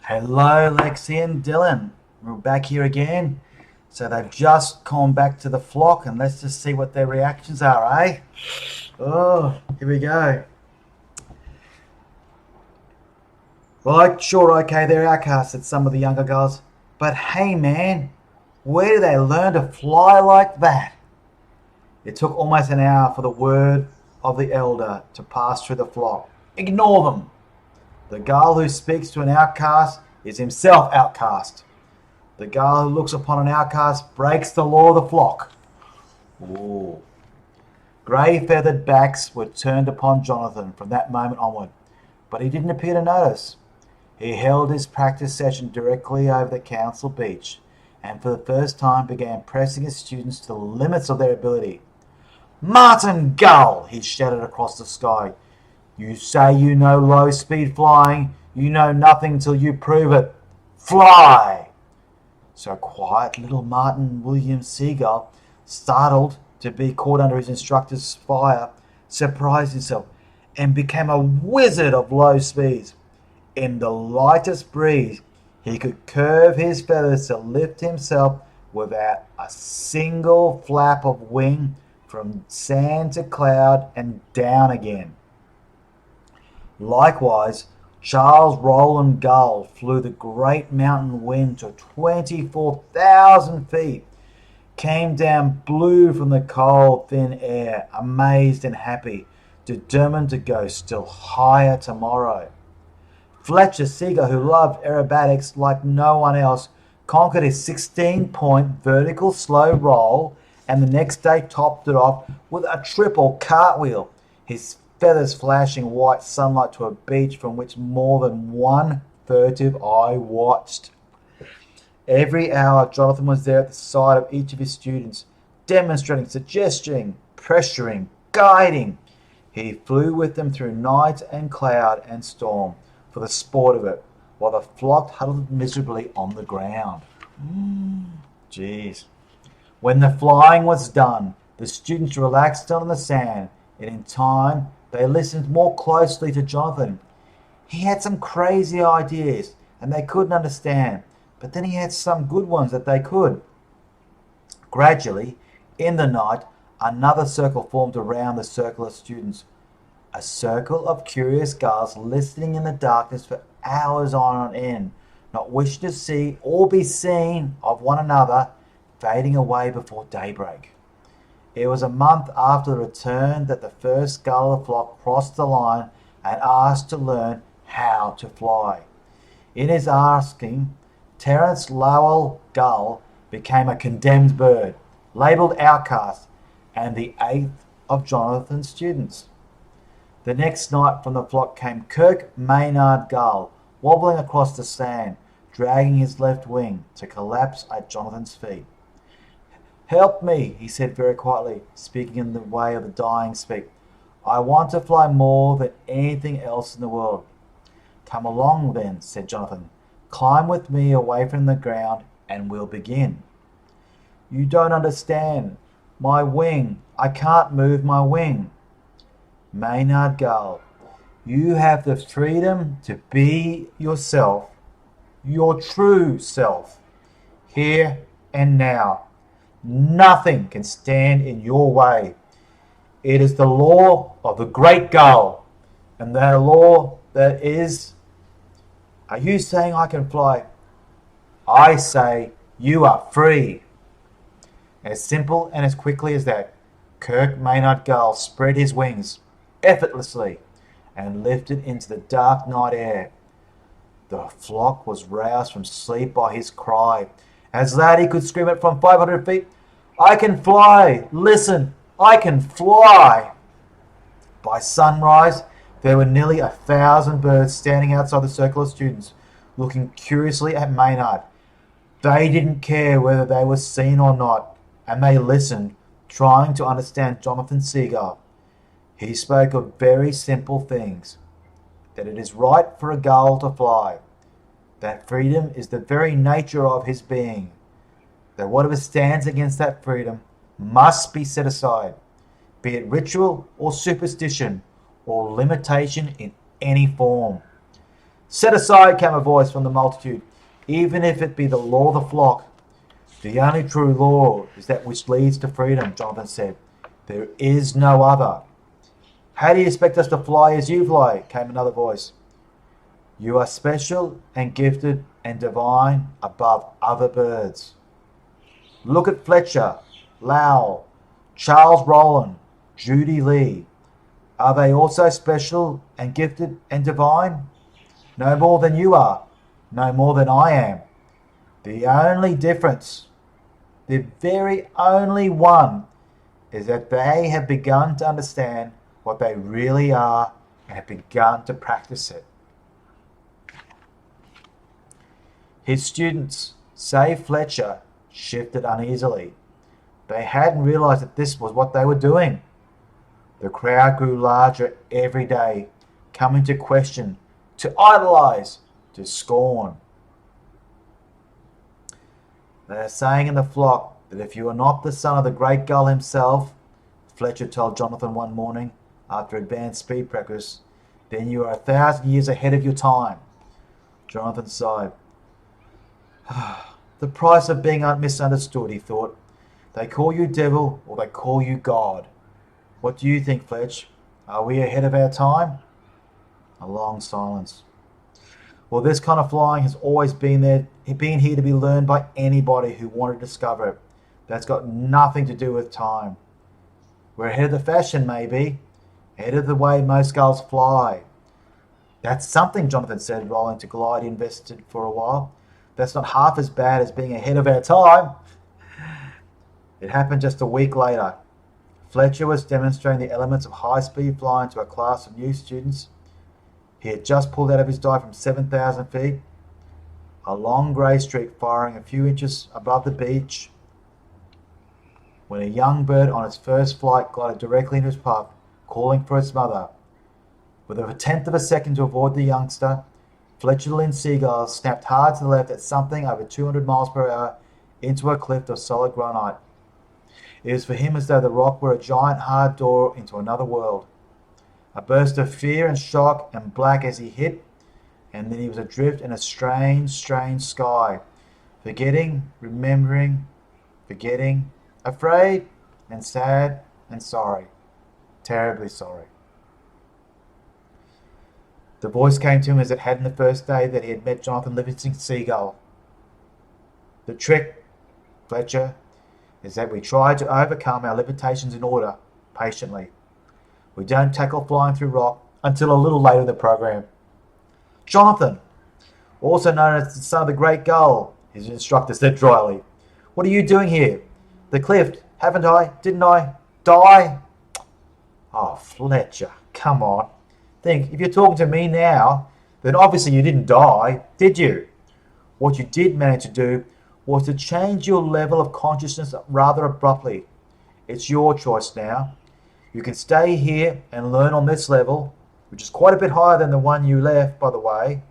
Hello, Lexi and Dylan. We're back here again. So they've just gone back to the flock, and let's just see what their reactions are, eh? Oh, here we go. Right, sure, okay, they're outcasts, said some of the younger girls. But hey, man, where do they learn to fly like that? It took almost an hour for the word of the elder to pass through the flock. Ignore them. The girl who speaks to an outcast is himself outcast. The girl who looks upon an outcast breaks the law of the flock. Ooh. Grey feathered backs were turned upon Johnathan from that moment onward, but he didn't appear to notice. He held his practice session directly over the council beach, and for the first time began pressing his students to the limits of their ability. Martin Gull, he shouted across the sky. You say you know low-speed flying. You know nothing till you prove it. Fly! So quiet little Martin William Seagul, startled to be caught under his instructor's fire, surprised himself and became a wizard of low speeds. In the lightest breeze, he could curve his feathers to lift himself without a single flap of wing from sand to cloud and down again. Likewise, Charles Roland Gull flew the great mountain wind to 24,000 feet, came down blue from the cold, thin air, amazed and happy, determined to go still higher tomorrow. Fletcher Seagull, who loved aerobatics like no one else, conquered his 16-point vertical slow roll and the next day topped it off with a triple cartwheel, his feathers flashing white sunlight to a beach from which more than one furtive eye watched. Every hour, Johnathan was there at the side of each of his students, demonstrating, suggesting, pressuring, guiding. He flew with them through night and cloud and storm for the sport of it, while the flock huddled miserably on the ground. Jeez. When the flying was done, the students relaxed on the sand, and in time they listened more closely to Johnathan. He had some crazy ideas, and they couldn't understand, but then he had some good ones that they could. Gradually, in the night, another circle formed around the circle of students. A circle of curious girls listening in the darkness for hours on end, not wishing to see or be seen of one another, fading away before daybreak. It was a month after the return that the first gull of the flock crossed the line and asked to learn how to fly. In his asking, Terence Lowell Gull became a condemned bird, labelled outcast, and the eighth of Johnathan's students. The next night from the flock came Kirk Maynard Gull, wobbling across the sand, dragging his left wing to collapse at Johnathan's feet. Help me, he said very quietly, speaking in the way of the dying speak. I want to fly more than anything else in the world. Come along then, said Johnathan. Climb with me away from the ground and we'll begin. You don't understand. My wing. I can't move my wing. Maynard Gull, you have the freedom to be yourself, your true self, here and now. Nothing can stand in your way. It is the law of the great gull, and that law that is... Are you saying I can fly? I say you are free. As simple and as quickly as that, Kirk Maynard Gull spread his wings effortlessly and lifted into the dark night air. The flock was roused from sleep by his cry. As loud he could scream it from 500 feet, I can fly! Listen, I can fly! By sunrise, there were nearly 1,000 birds standing outside the circle of students, looking curiously at Maynard. They didn't care whether they were seen or not, and they listened, trying to understand Johnathan Seagull. He spoke of very simple things, that it is right for a gull to fly, that freedom is the very nature of his being, that whatever stands against that freedom must be set aside, be it ritual or superstition or limitation in any form. Set aside, came a voice from the multitude, even if it be the law of the flock. The only true law is that which leads to freedom, Johnathan said. There is no other. How do you expect us to fly as you fly? Came another voice. You are special and gifted and divine above other birds. Look at Fletcher, Lowell, Charles Rowland, Judy Lee. Are they also special and gifted and divine? No more than you are, no more than I am. The only difference, the very only one, is that they have begun to understand what they really are and have begun to practice it. His students, save Fletcher, shifted uneasily. They hadn't realized that this was what they were doing. The crowd grew larger every day, coming to question, to idolize, to scorn. They are saying in the flock that if you are not the son of the great gull himself, Fletcher told Johnathan one morning after advanced speed practice, then you are 1,000 years ahead of your time. Johnathan sighed. The price of being misunderstood, he thought. They call you devil or they call you God. What do you think, Fletch? Are we ahead of our time? A long silence. Well, this kind of flying has always been here to be learned by anybody who wanted to discover it. That's got nothing to do with time. We're ahead of the fashion, maybe. Ahead of the way most gulls fly. That's something, Johnathan said, rolling to glide he invested for a while. That's not half as bad as being ahead of our time. It happened just a week later. Fletcher was demonstrating the elements of high-speed flying to a class of new students. He had just pulled out of his dive from 7,000 feet, a long grey streak firing a few inches above the beach, when a young bird on its first flight glided directly into his path, calling for its mother. With a tenth of a second to avoid the youngster, Fletcherland Seagul snapped hard to the left at something over 200 miles per hour into a cliff of solid granite. It was for him as though the rock were a giant hard door into another world. A burst of fear and shock and black as he hit, and then he was adrift in a strange, strange sky, forgetting, remembering, forgetting, afraid and sad and sorry, terribly sorry. The voice came to him as it had in the first day that he had met Johnathan Livingston Seagul. The trick, Fletcher, is that we try to overcome our limitations in order, patiently. We don't tackle flying through rock until a little later in the program. Johnathan, also known as the son of the great gull, his instructor said dryly. What are you doing here? The cliff, haven't I? Didn't I? Die? Oh, Fletcher, come on. Think, if you're talking to me now, then obviously you didn't die, did you? What you did manage to do was to change your level of consciousness rather abruptly. It's your choice now. You can stay here and learn on this level, which is quite a bit higher than the one you left, by the way,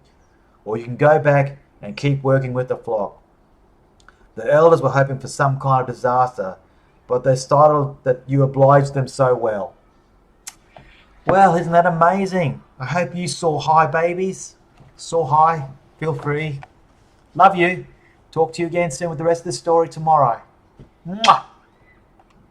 or you can go back and keep working with the flock. The elders were hoping for some kind of disaster, but they're startled that you obliged them so well. Well, isn't that amazing? I hope you soar high, babies. Soar high. Feel free. Love you. Talk to you again soon with the rest of the story tomorrow. Mwah!